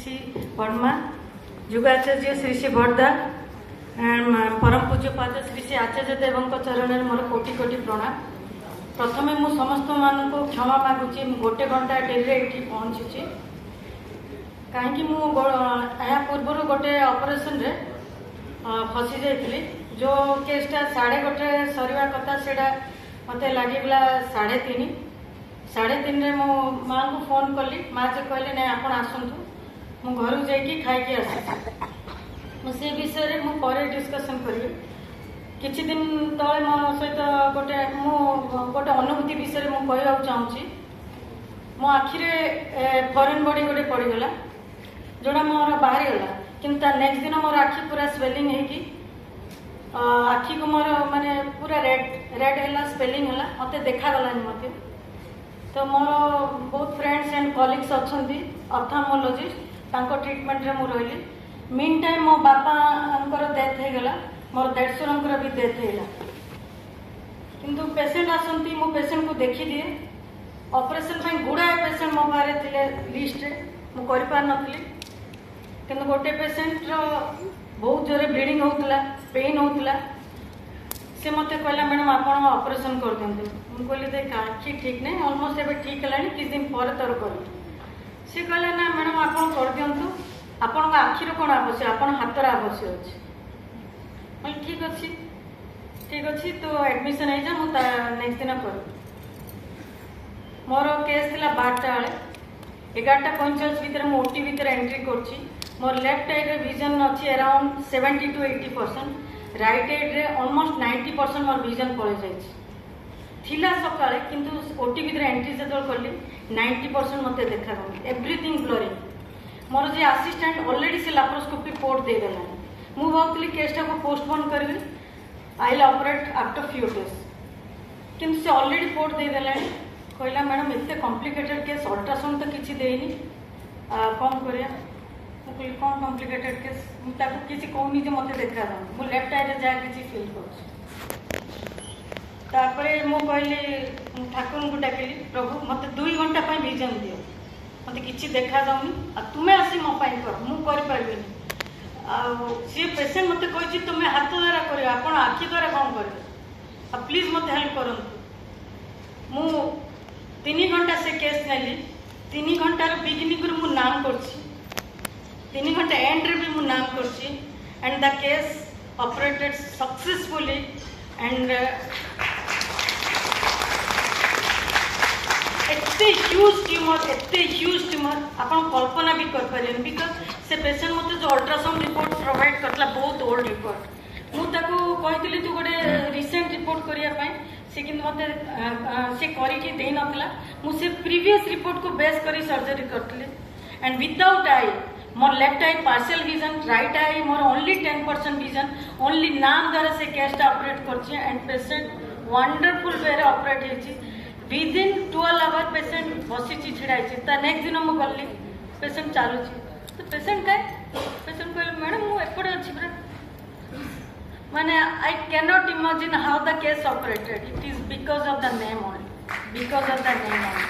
Shri Verma, युगाचार्य Shri Shri भट्टदा and परम पूज्यपाद श्री श्री आचार्य देव चरण में मोर कोटि कोटि प्रणाम। प्रथमे मु समस्त मान को क्षमा मागुची, गोटे घंटा डेरी ये पहुंची कहीं या पूर्व गोटे ऑपरेशन रे फसी जाइली। जो केसटा 1:30 सरवा कथा से मत लगेगा 3:30 3:30 मो माँ को फोन कली। माँ से कहले ना आप आसतु, मु घर जाकि खाई आसी विषय में डिस्कसन करी। किछि दिन तले मो सहित गोटे अनुभूति विषय मुझे कहवाक चाहूँगी। मो आखिरे फरेन बॉडी गोटे पड़गला जोड़ा मोर बाहरी गला, किंतु नेक्स्ट दिन मोर आखि पूरा स्वेलिंग है आखि को मोर माने पूरा रेड है, स्पेलिंग है, मत देखा गलानी मत। तो मोर बहुत फ्रेंड्स एंड कलीग्स अच्छा ऑप्थेल्मोलॉजिस्ट तांको ट्रीटमेंट रे मु रही। मीन टाइम मो बापा डेथ हो गला, मोर देढ़शुर भी डेथ होगा। किंतु पेशेंट आसती मो पेशेंट को देखी दिए। ऑपरेशन गुड़ाए पेशेंट मो पारे थे लिस्ट मु कर पार नथली, किंतु गोटे पेशेंट बहुत जोरे ब्लीडिंग होता, पेन होता। से मत कहला मैडम आप ऑपरेशन कर दिंतु। मुझे देख आखि ठीक नहीं, ऑलमोस्ट एवं ठीक है, किस दिन पर तोर कर। सी कहले ना मैडम आप कर दिंतु, आपण आखिर कौन आवश्यक, आप हाथर आवश्यक अच्छे। ठीक अच्छे ठीक अच्छे, तो एडमिशन हो जा, मुझे नेक्स्ट दिन कर। मोर केस थी 12टा बेले 11:45 भितर मु ओटी भितर एंट्री कर। मोर लेफ्ट साइड रे विजन अच्छी अराउंड 70 to 80%, राइट साइड रे ऑलमोस्ट 90% मोर विजन पड़े जाइला सकाळे। किंतु ओटी भितर एंट्री जो कली 90% मत देखा गला, एवरीथिंग ब्लरिंग। मोर जे असिस्टेंट ऑलरेडी से लैप्रोस्कोपी रिपोर्ट दे देला। मु भावुली केसटा को पोस्टपोन करी, I will operate after few days. किंतु से ऑलरेडी रिपोर्ट दे देला, कहला मैडम एते कॉम्प्लिकेटेड केस, अल्ट्रासाउंड तो किसी देनी, कौन करिया। मुझे कौन कॉम्प्लिकेटेड केस, मुझे किसी कहूनी जो मत देखा जाऊँ, मुझे लेफ्ट साइड जहाँ किसी फिल कर। मु कहली ठाकुर को डाकिली, प्रभु मत 2 घंटा विजन दियो, मत कि देखा जाऊनी, तुम्हें आसी मो कर, मुझे सी पेसेंट मत कही तुम्हें हाथ द्वारा कर, आप आखि द्वारा कौन कर, प्लीज मत हेल्प करूँ। मु 3 घंटा से केस नेली। 3 घंटार बिगिनिंग मु नाम कर, 3 घंटा एंड रे भी मु नाम कर। And the case operated successfully and एते ह्यूज ट्यूमर आप कल्पना भी कर पारे। बिकज से पेशेंट मत जो अल्ट्रासाउंड रिपोर्ट प्रोवाइड करता बहुत ओल्ड रिपोर्ट, मुझे कही तू गोटे रिसेंट रिपोर्ट करने से कि मत से करके नला। मुझे प्रीवियस रिपोर्ट को बेस कर सर्जरी करी। And without I more left I partial vision, right I more only 10% vision, only नाम द्वारा से केसटा ऑपरेट कर। And patient wonderful way operate हो। विदिन 12 आवर पेशेंट बसी छिड़ा। नेक्स्ट दिन मुझे गली, पेशेंट चलुँ। तो पेशेंट पेशेंट कह मैडम मुझे एपटे अच्छी पूरा माने I can not imagine how the case operated. It is because of the name only, because of the name only.